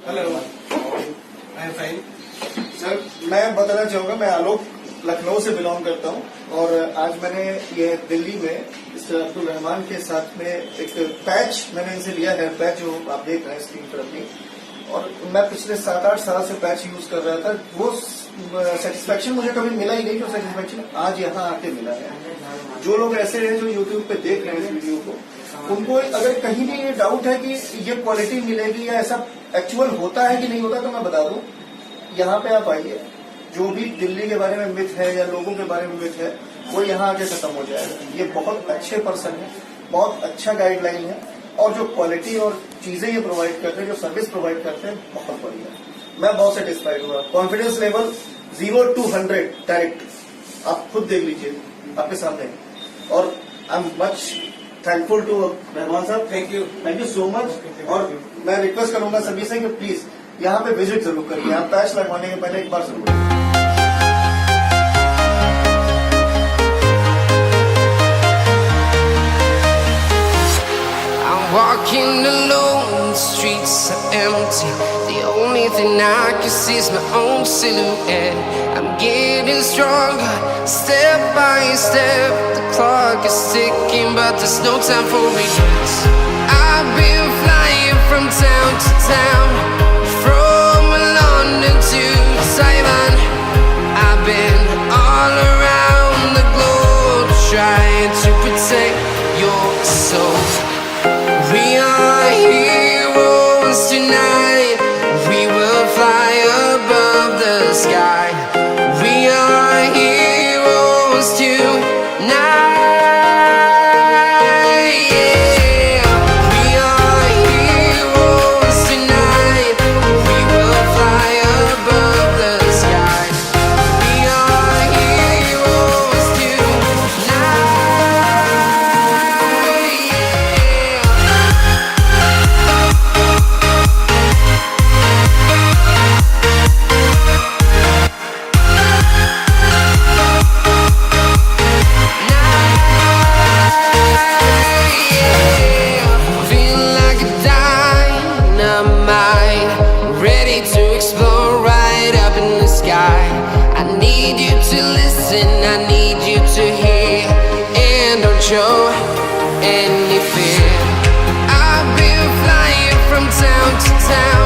Hello, I am fine. Sir, मैं बताना चाहूंगा, मैं आलोक लखनऊ से बिलोंग करता हूं और आज मैंने ये दिल्ली में मिस्टर अब्दुल रहमान के साथ में एक पैच मैंने इनसे लिया, हेयर पैच जो आप देख रहे हैं स्क्रीन पर अपनी। और मैं पिछले 7-8 साल से पैच यूज कर रहा था। वो सेटिस्फेक्शन मुझे कभी मिला ही नहीं, जो सेटिस्फेक्शन आज यहाँ आके मिला है। जो लोग ऐसे हैं जो यूट्यूब पे देख रहे हैं इस वीडियो को, उनको अगर कहीं भी ये डाउट है कि ये क्वालिटी मिलेगी या ऐसा एक्चुअल होता है कि नहीं होता, तो मैं बता दूं, यहाँ पे आप आइए। जो भी दिल्ली के बारे में मिथ है या लोगों के बारे में मिथ है, वो यहाँ आके खत्म हो जाएगा। ये बहुत अच्छे पर्सन है, बहुत अच्छा गाइडलाइन है, और जो क्वालिटी और चीजें ये प्रोवाइड करते हैं, जो सर्विस प्रोवाइड करते हैं, बहुत बढ़िया है। मैं बहुत सेटिस्फाइड हुआ। कॉन्फिडेंस लेवल 0 to 100 डायरेक्ट, आप खुद देख लीजिए आपके सामने। और I am much thankful to Rahman sahab. Thank you so much. और मैं रिक्वेस्ट करूंगा सभी से कि प्लीज यहाँ पे विजिट जरूर करिए। आप पैच लगवाने के पहले एक बार जरूर। Walking alone, the streets are empty. The only thing I can see is my own silhouette. I'm getting stronger, step by step. The clock is ticking, but there's no time for regrets. I've been flying from town to town, from London to Taiwan. I've been all around the globe, trying to protect your soul. We are heroes tonight. We will fly above the sky. We are heroes tonight. Yeah. We are heroes tonight. We will fly above the sky. We are heroes tonight. I need you to listen, I need you to hear, and don't show any fear. I've been flying from town to town,